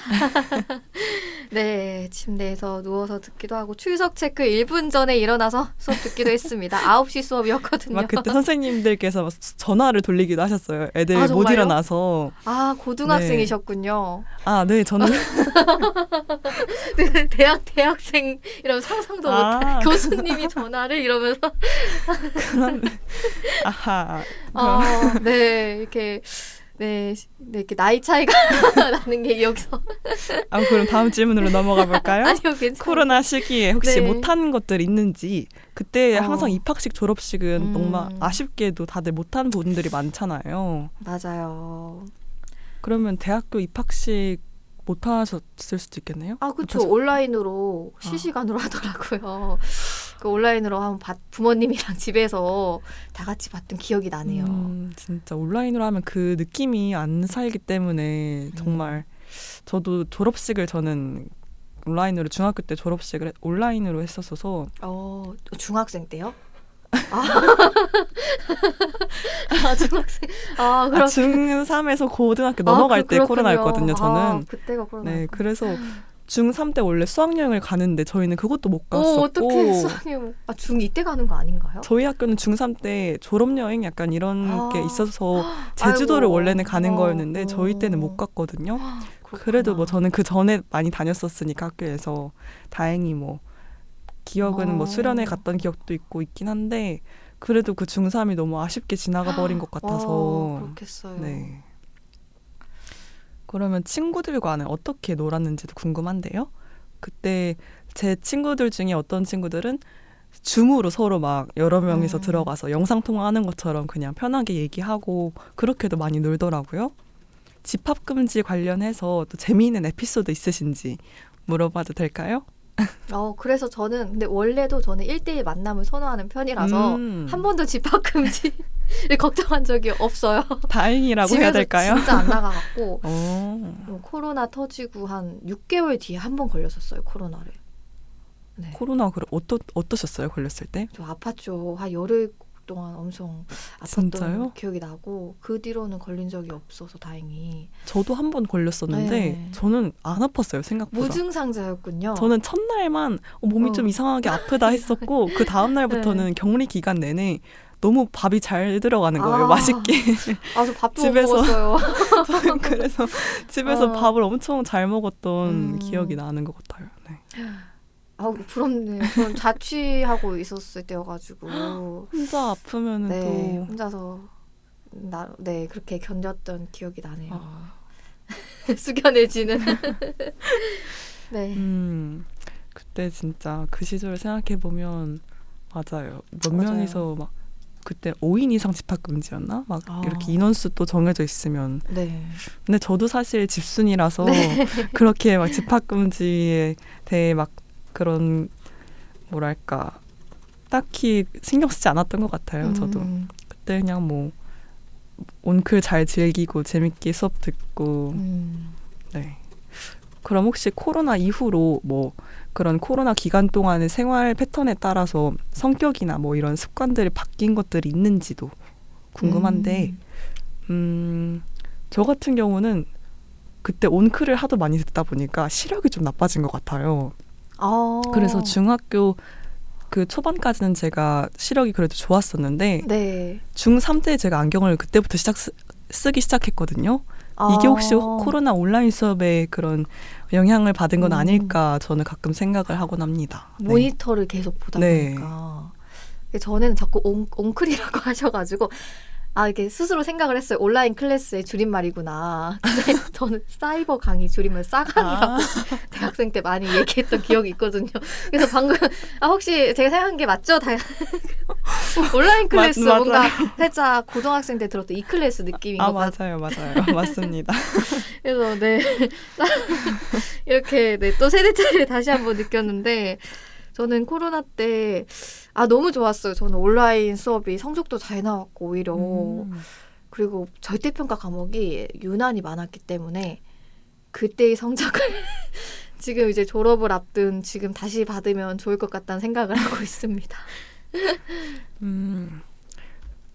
네, 침대에서 누워서 듣기도 하고 출석 체크 1분 전에 일어나서 수업 듣기도 했습니다. 9시 수업이었거든요. 막 그때 선생님들께서 막 전화를 돌리기도 하셨어요. 애들 못 정말요? 일어나서. 아, 고등학생이셨군요. 아, 네, 저는 네, 대학생 이러면 상상도 못해. 교수님이 전화를 이러면서 아하. 네, 이렇게 네, 이렇게 나이 차이가 나는 게 여기서 그럼 다음 질문으로 넘어가 볼까요? 아니요, 괜찮아요. 코로나 시기에 혹시 네. 못한 것들 있는지. 그때 어. 항상 입학식 졸업식은 정말 음. 아쉽게도 다들 못한 분들이 많잖아요. 맞아요. 그러면 대학교 입학식 못 하셨을 수도 있겠네요. 아, 그쵸. 못하셨- 온라인으로 실시간으로 하더라고요. 그 온라인으로 한번 부모님이랑 집에서 다 같이 봤던 기억이 나네요. 진짜 온라인으로 하면 그 느낌이 안 살기 때문에 정말 저도 졸업식을 저는 온라인으로 중학교 때 졸업식을 온라인으로 했었어서 중학생 때요? 중학생. 그럼 중3에서 고등학교 넘어갈 때 그렇군요. 코로나였거든요. 저는. 그때가 코로나. 네, 그래서 중3 때 원래 수학여행을 가는데 저희는 그것도 못 갔었고. 어떻게 수학여행? 중2 때 가는 거 아닌가요? 저희 학교는 중3 때 졸업여행 약간 이런 게 있어서 제주도를 아이고. 원래는 가는 거였는데 저희 때는 못 갔거든요. 그래도 뭐 저는 그 전에 많이 다녔었으니까 학교에서 다행히 뭐 기억은 뭐 수련회 갔던 기억도 있긴 한데 그래도 그 중3이 너무 아쉽게 지나가 버린 것 같아서. 그렇겠어요. 네. 그러면 친구들과는 어떻게 놀았는지도 궁금한데요. 그때 제 친구들 중에 어떤 친구들은 줌으로 서로 막 여러 명이서 들어가서 영상통화하는 것처럼 그냥 편하게 얘기하고 그렇게도 많이 놀더라고요. 집합금지 관련해서 또 재미있는 에피소드 있으신지 물어봐도 될까요? 그래서 저는 근데 원래도 저는 1대1 만남을 선호하는 편이라서 한 번도 집합금지를 걱정한 적이 없어요. 다행이라고 해야 집에서 될까요? 진짜 안 나가갖고 코로나 터지고 한 6개월 뒤에 한 번 걸렸었어요. 코로나를. 네. 코로나 어떠셨어요? 걸렸을 때? 저 아팠죠. 한 열흘 동안 엄청 아팠던 진짜요? 기억이 나고 그 뒤로는 걸린 적이 없어서 다행히. 저도 한 번 걸렸었는데 네. 저는 안 아팠어요. 생각보다. 무증상자였군요. 저는 첫날만 몸이 좀 이상하게 아프다 했었고 그 다음 날부터는 격리 기간 내내 너무 밥이 잘 들어가는 거예요. 맛있게. 저 밥도 집에서 못 먹었어요. 저는 그래서 집에서 밥을 엄청 잘 먹었던 기억이 나는 것 같아요. 네. 부럽네요. 저는 자취하고 있었을 때여가지고 혼자 아프면은 네, 또 혼자서 그렇게 견뎠던 기억이 나네요. 숙연해지는. 네. 그때 진짜 그 시절을 생각해 보면 맞아요. 몇 맞아요. 명이서 막 그때 5인 이상 집합금지였나? 막 이렇게 인원수 또 정해져 있으면. 네. 근데 저도 사실 집순이라서 네. 그렇게 막 집합금지에 대해 막 그런 뭐랄까 딱히 신경 쓰지 않았던 것 같아요. 저도 그때 그냥 뭐 온클 잘 즐기고 재밌게 수업 듣고. 네. 그럼 혹시 코로나 이후로 뭐 그런 코로나 기간 동안의 생활 패턴에 따라서 성격이나 뭐 이런 습관들이 바뀐 것들이 있는지도 궁금한데 저 같은 경우는 그때 온클을 하도 많이 듣다 보니까 시력이 좀 나빠진 것 같아요. 그래서 중학교 그 초반까지는 제가 시력이 그래도 좋았었는데 네. 중3 때 제가 안경을 그때부터 쓰기 시작했거든요. 이게 혹시 코로나 온라인 수업에 그런 영향을 받은 건 아닐까 저는 가끔 생각을 하곤 합니다. 네. 모니터를 계속 보다 보니까. 저는 자꾸 옹클이라고 하셔가지고 이렇게 스스로 생각을 했어요. 온라인 클래스의 줄임말이구나. 근데 저는 사이버 강의 줄임말 싸강이라고 대학생 때 많이 얘기했던 기억이 있거든요. 그래서 방금 혹시 제가 생각한 게 맞죠? 온라인 클래스 뭔가 살짝 고등학생 때 들었던 이 클래스 느낌인 것 같아요. 맞아요. 맞습니다. 그래서 이렇게 또 세대 차이를 다시 한번 느꼈는데 저는 코로나 때 너무 좋았어요. 저는 온라인 수업이 성적도 잘 나왔고 오히려 그리고 절대평가 과목이 유난히 많았기 때문에 그때의 성적을 지금 이제 졸업을 앞둔 지금 다시 받으면 좋을 것 같다는 생각을 하고 있습니다.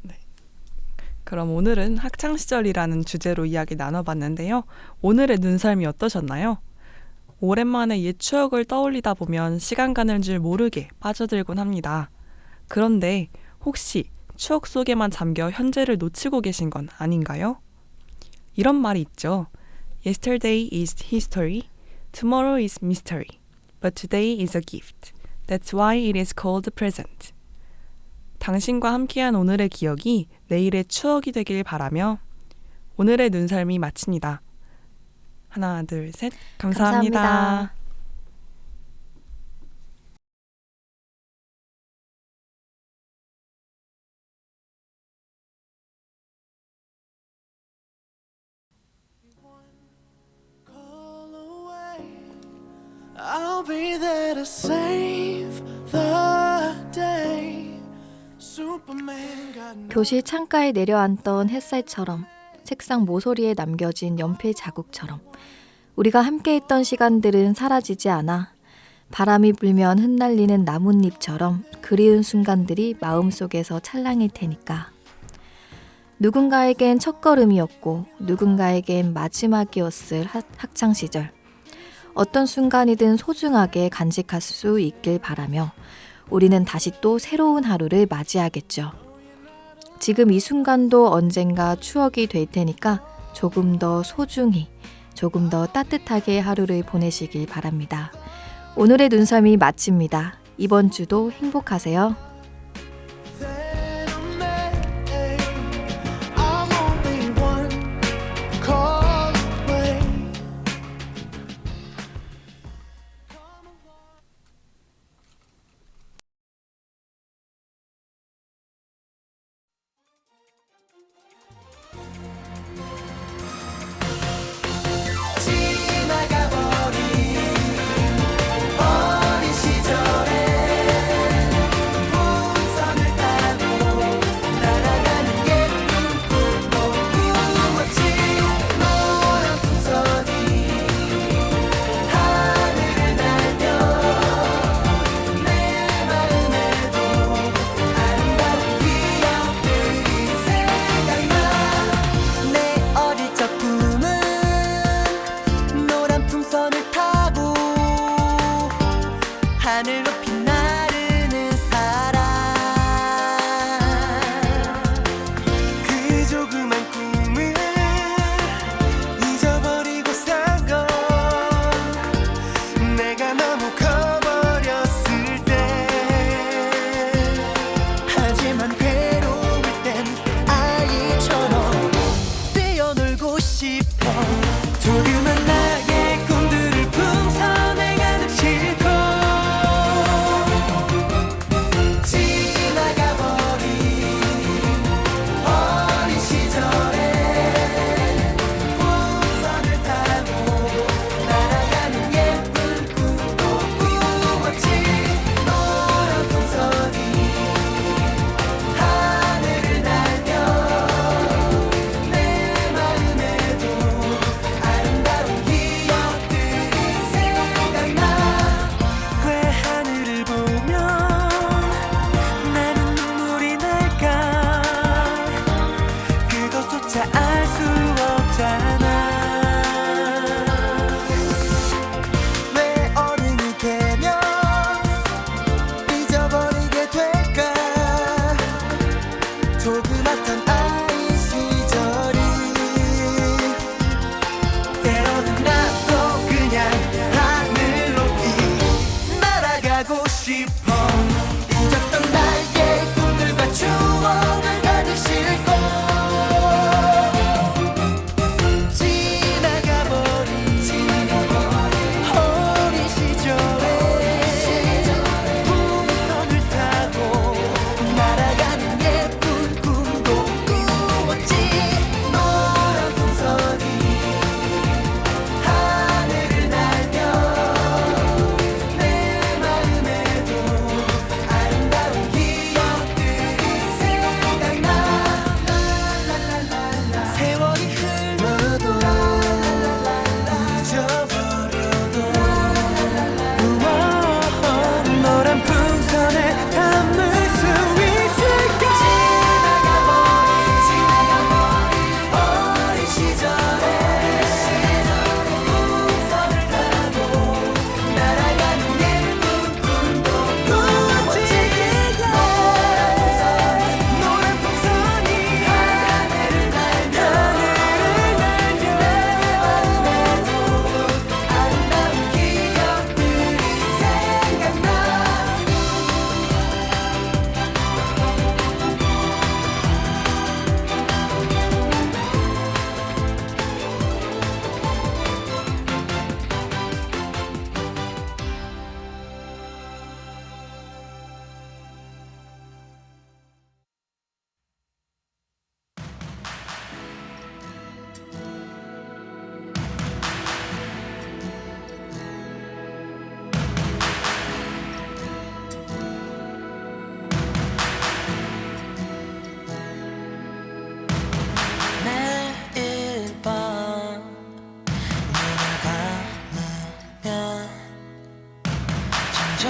네. 그럼 오늘은 학창시절이라는 주제로 이야기 나눠봤는데요. 오늘의 눈썰미 어떠셨나요? 오랜만에 옛 추억을 떠올리다 보면 시간 가는 줄 모르게 빠져들곤 합니다. 그런데 혹시 추억 속에만 잠겨 현재를 놓치고 계신 건 아닌가요? 이런 말이 있죠. Yesterday is history, tomorrow is mystery, but today is a gift. That's why it is called present. 당신과 함께한 오늘의 기억이 내일의 추억이 되길 바라며 오늘의 눈썰미 마칩니다. 하나, 둘, 셋. 감사합니다. 감사합니다. Call away. I'll be there to save the day. Superman got no 교실 창가에 내려앉던 햇살처럼 책상 모서리에 남겨진 연필 자국처럼 우리가 함께했던 시간들은 사라지지 않아 바람이 불면 흩날리는 나뭇잎처럼 그리운 순간들이 마음속에서 찰랑일 테니까. 누군가에겐 첫걸음이었고 누군가에겐 마지막이었을 학창시절. 어떤 순간이든 소중하게 간직할 수 있길 바라며 우리는 다시 또 새로운 하루를 맞이하겠죠. 지금 이 순간도 언젠가 추억이 될 테니까 조금 더 소중히, 조금 더 따뜻하게 하루를 보내시길 바랍니다. 오늘의 눈썰미 마칩니다. 이번 주도 행복하세요. that I'm made. I'm only one call away. 지나가버린 어린 시절에 풍선을 타고 날아가는 예쁜 꿈도 꾸었지. 노란 풍선이 하늘을 날며 내 마음에도 아름다운 기억들이 생각나. 내 어릴 적 꿈은 노란 풍선을 타고 하늘 높이 나르는 사람. 그 조그만 꿈을 잊어버리고 산 건 내가 너무 커버렸을 때. 하지만 괴로울 땐 아이처럼 뛰어놀고 싶어. 조그만 나의 꿈들을 풍선에 가득 싣고 지나가버린 어린 시절에 풍선을 타고 날아가는 예쁜 꿈도 꾸었지. 노란 풍선이 하늘을 날며 내 마음에도 아름다운 기억들이 생각나. 왜 하늘을 보면 나는 눈물이 날까. 그것조차 알 수 없잖아. 왜 어른이 되면 잊어버리게 될까. 조그맣던 아이 시절이. 때로는 나도 그냥 하늘 높이 날아가고 싶어. 잊었던 나의 꿈들과 추억을 가득 싣고 지나가버린 어린 시절에 풍선을 타고 날아가는 예쁜 꿈도 꾸었지. 노란 풍선이 하늘을 날며 내 마음에도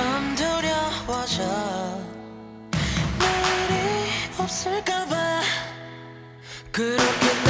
맘 두려워져 내일이 없을까봐 그렇게